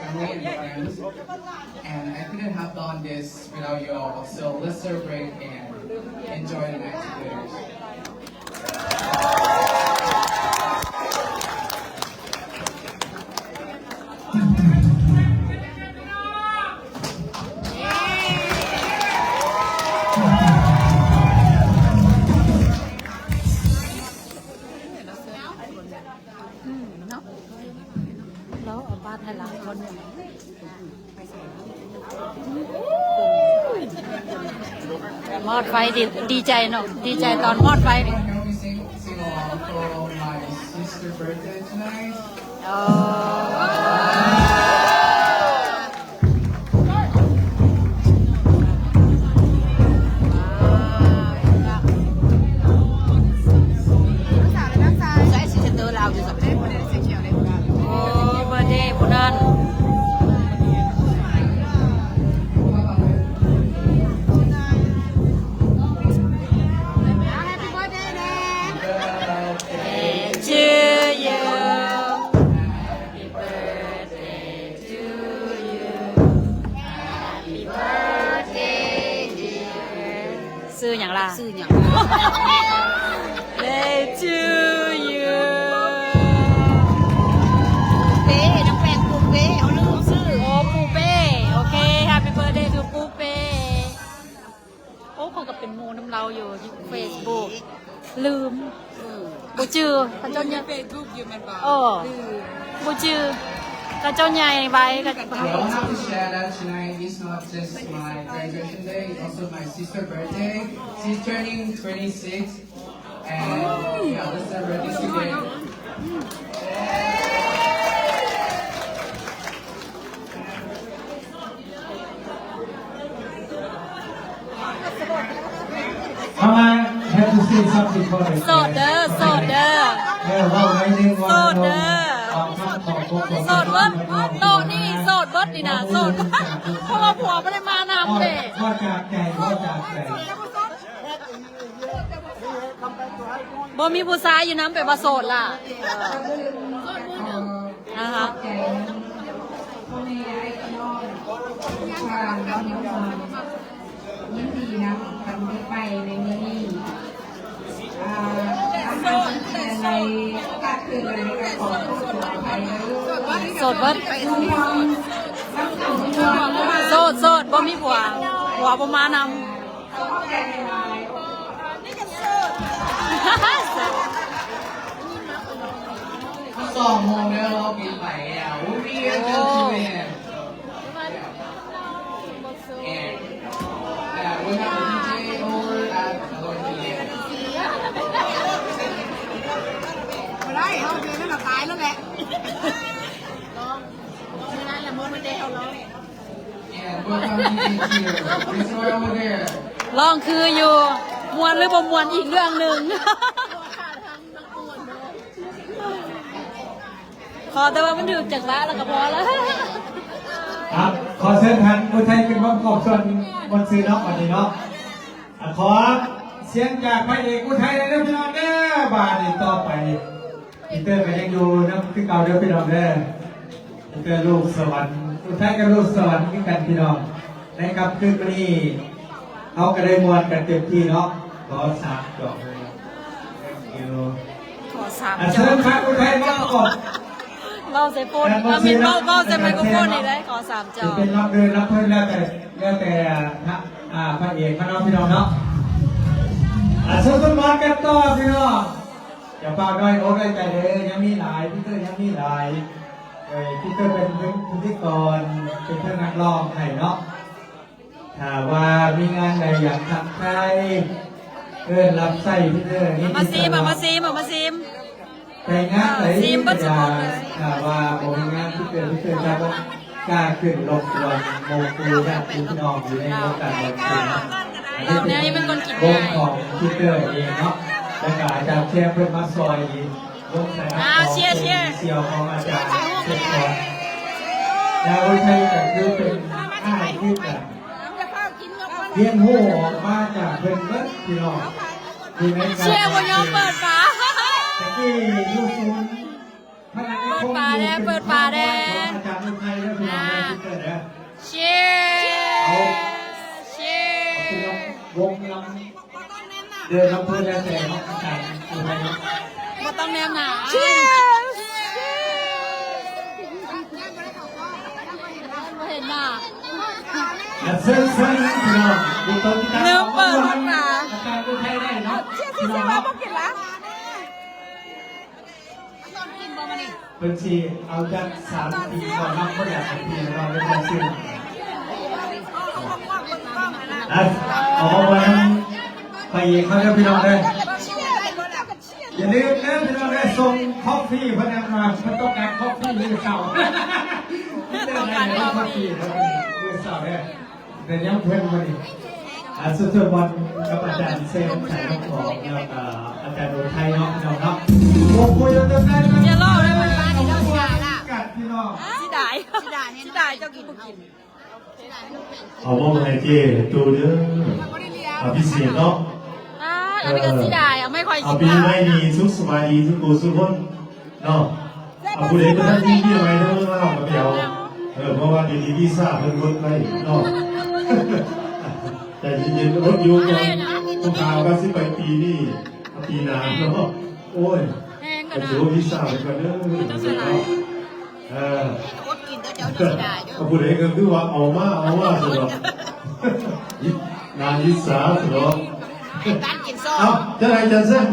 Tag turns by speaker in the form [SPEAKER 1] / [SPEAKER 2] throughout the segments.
[SPEAKER 1] family and friends, and I couldn't have done this without you all. So let's celebrate and enjoy the night together.
[SPEAKER 2] แล้วเอาบ้านให้หลังคนหนึ่งมอดไฟดีใจเนาะดีใจตอนมอดไฟนี่
[SPEAKER 1] Help me sing along for my sister's birthday tonight.
[SPEAKER 2] อ๋อเบอร์เดย์บุนันซื้ออย่างล่ะซื้ออย่างDay to you
[SPEAKER 3] เป้น้องแฟนปูเป้เอาลืมซื้อ
[SPEAKER 2] โอ้ปูเป้โอเค Happy birthday to ปูเป้โอ้เขากับเป็นมูน้ำเราอยู่ที่ Facebook ลืมบูจือพระเจ้าเนี่ย
[SPEAKER 3] เฟซบุ๊กอยู่แม่นบ่
[SPEAKER 2] โอ้บูจือพระเจ้าใหญ่ใบกับ
[SPEAKER 1] We all have to share that tonight is not just my graduation day, it's also my sister's birthday. She's turning 26, and yeah, let's celebrate this together.
[SPEAKER 4] I have to say something for it.
[SPEAKER 2] โสดเด้อโสดเด้อ
[SPEAKER 4] ว่าไว้เรื่องว่า
[SPEAKER 2] โสดเด้อ โสดเบิดโตนี่โสดเบิดนี่นะโสดเพราะว่าผัวไม่ได้มานำเด็
[SPEAKER 4] ว่าจากใจว่าจากใจ
[SPEAKER 2] บ่มีผู้ชายอยู่น้ำไปว่าโสดล่ะนะคะ
[SPEAKER 5] พ่อแม่ไอ้น้องทางเราเนี่ยยินดีนะทำได้ไปในนี้ในการคืนอะไรการขอโทษขออภัยนะลูก
[SPEAKER 2] โสดเบิดโสดโสดบ่มีผัวบ่มานำ
[SPEAKER 1] 2 โมงแล้วเราบินไปอ่ะ We'll be here till 2 a.m. And yeah, we have a DJ over at 11 p.m.
[SPEAKER 3] ไม่ได้เอาเดือนนั้นเราตายแล้วแหละไม่ได้ละมดไม่ได้เอาแล้ว
[SPEAKER 1] And we'll have DJ here. It's right over there.
[SPEAKER 2] ลองคืออยู่มวนหรือบ่มวนอีกเรื่องหนึ่ง ขอแต่ว่ามันดื่มจากละแล้วก็พอแล้ว
[SPEAKER 4] ครับขอเชิญท่านผู้ไทยเป็นผู้ขอบส่วนบนซื้อเนาะวันนี้เนาะขอเสียงจากพระเอกผู้ไทยเลยนะพี่น้องเด้อบาทต่อไปอินเตอร์ก็ยังอยู่นะคือเก่าเด้อพี่น้องเด้ออินเตอร์ลูกสวรรค์ผู้ไทยกับลูกสวรรค์คือกันพี่น้องในค่ำคืนวันนี้เขาก็ได้มวนกันเต็มที่เนาะขอ3 ดอกเลย
[SPEAKER 2] ขอ3
[SPEAKER 4] เชิญครับผู้ไทยมาก่อน
[SPEAKER 2] เราใส่โฟนเรามีเราใส่ไมโครโฟนนี่ได้ขอ3 จอ
[SPEAKER 4] จะเป็นรับเดินรับเพื่อนแล้วแต่พระเอกพระน้องพี่น้องเนาะส่วนสมานกันต่อพี่น้องอย่าเปล่าด้อยโอ้ยใจเลยยังมีหลายพี่เตอร์ยังมีหลายพี่เตอร์เป็นพิธีกรเป็นเพื่อนนักร้องไทยเนาะถ้าว่ามีงานใดอยากทำใครรับใส่พี่เตอร์นี่
[SPEAKER 2] มาซีม
[SPEAKER 4] แต่งานไหนที่จะว่าผมงานที่เกิดจะว่ากล้าขึ้นลงตัวโมกูญาติพี่น้องอยู่ในวงการบันเทิง
[SPEAKER 2] นี่เป็นคนกิน
[SPEAKER 4] ว
[SPEAKER 2] ง่าง ย
[SPEAKER 4] ของคิดเตอร์เองเนาะแล้วก็อาจารย์เชียร์เพื่อนมาซอยวงสายของเสี่ยวของอาจารย์เชียร์แล้วไทยก็คือเป็นอ้ายที่แบบเรียนหูออกมาจากเพื่อนเมื่อพี่น้อง
[SPEAKER 2] เชียร์วันยอมเปิดฝา
[SPEAKER 4] ตะกี้ยูซูน
[SPEAKER 2] เปิดฝาแดง
[SPEAKER 4] อาจารย์ไทยแล้วพี่น้อง เดินรับเพื่อนแล้วแต่เนาะอาจารย์อยู่ไหนเนาะ
[SPEAKER 2] มาต้องแนมหนา
[SPEAKER 3] เชียร์
[SPEAKER 2] มาเห็นหน้า
[SPEAKER 4] อย่าเส้นพี่น้องดูตรงที่
[SPEAKER 2] ลืมเปิดรถมา
[SPEAKER 4] อาจารย์ดูไทยได้เนาะ
[SPEAKER 3] เชียร์ว่าพวกกินละ
[SPEAKER 4] บัญชีเอาจาก3 ปีก่อนนับก็อยากเป็นปีเราเรียกว่าชื่อเอาวันไปเขาจะพี่น้องเลยอย่าลืมนะพี่น้องได้ส่งคอฟฟี่พนักงานมันต้องการคอฟฟี่มือเก่าต้องการคอฟฟี่มือเก่าเนี่ยเดี๋ยวย้ำเพื่อนมาดิสุดๆวันกับอาจารย์เซนไทยน้องของแล้วก็อาจารย์โดไทยเนาะพี่น้องเนาะโอ้โหยังเต็มได้ไหม
[SPEAKER 2] อย่าล่อได้ไหม
[SPEAKER 4] กัดพี่น้อง
[SPEAKER 2] สิได้สิได้เจ้ากินบุกิน
[SPEAKER 6] เอามอบให้เจจูเด้อเอาพิเศษเนาะ
[SPEAKER 2] แล้วนี่ก็สิได้อะไม่ค่อย
[SPEAKER 6] เอา
[SPEAKER 2] กิน
[SPEAKER 6] ปีใหม่นี้สุขสบายดีทุกคนทุกคนเนาะเอาผู้ใดก็ท่านที่ที่ไว้เด้อมาเอาเดี๋ยวเพราะว่าเดี๋ยวนี้วีซ่าเพิ่นลดไปเนาะแต่เย็นๆรถอยู่ก่อนผู้ข่าวก็สิไปปีนี้ปีหน้าเนาะโอ้ย
[SPEAKER 2] แห้งกั
[SPEAKER 6] ก็
[SPEAKER 2] นนะ
[SPEAKER 6] ถือว่าวีซ่าไปก่อนเด้อเอาผู้ใดก็คือว่าเอามาสุดหรอกงานวีซ่าสุดหรอก
[SPEAKER 3] การกินโซ่
[SPEAKER 6] เอาจะไหนจะเส้น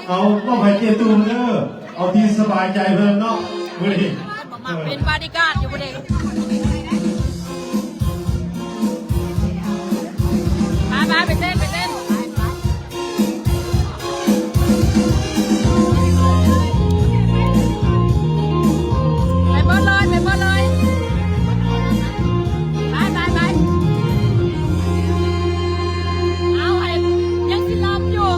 [SPEAKER 6] เอามอบให้เจตูนเด้อเอาที่สบายใจเพิ่มเนาะมื้อนี้
[SPEAKER 2] เป็นบาริการดอยู่ประเด็นไปเต้นไปเต้นไปเบิ้ลเลยไปเบิ้ลเลยไปเอาไอ้ยังสิลำอยู่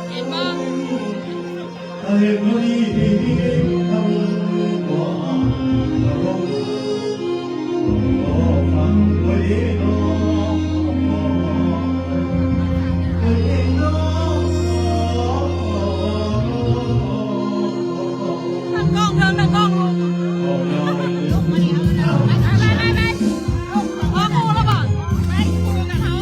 [SPEAKER 2] เห็นบ้าง ตั้งกล้องเธอตั้งกล้องลงไปพ่อครูแล้วบอกไปครูกับเขา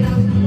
[SPEAKER 6] Thank you.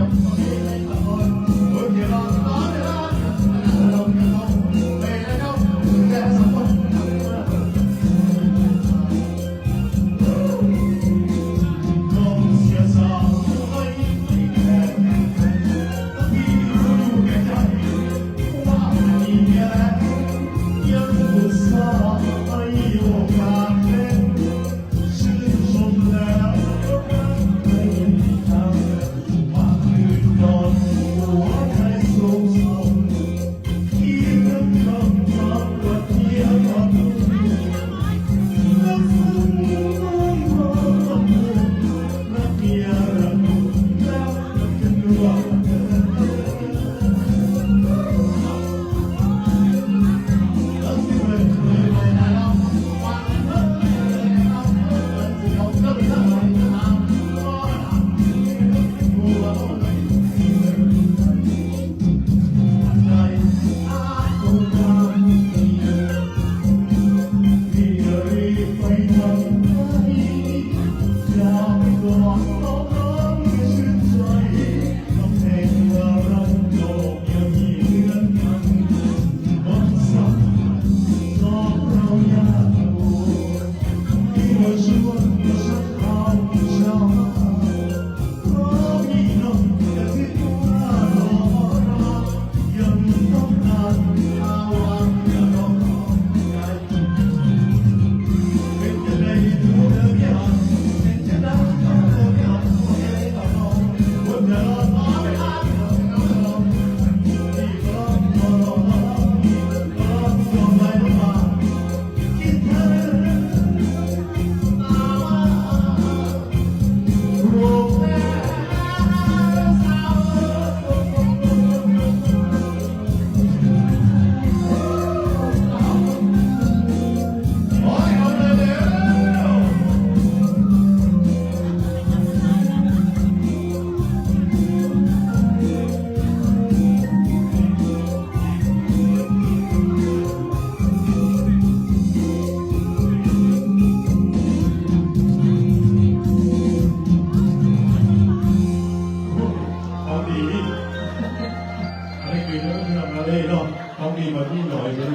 [SPEAKER 6] ต้องมีมาที่หน่อยนึง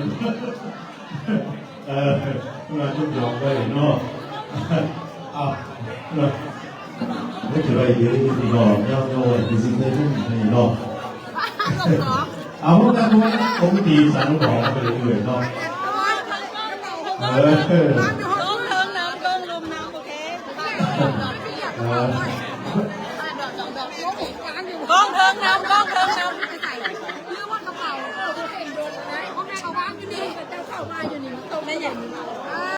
[SPEAKER 6] มาชุดยองไปเนาะไม่ถืออะไรเยอะที่นอนย่อที่สิ่งที่นี่เนาะเอาพวกนั้นผมตีสารบอกไปเลยเนาะ
[SPEAKER 2] กองเทิงน้ำก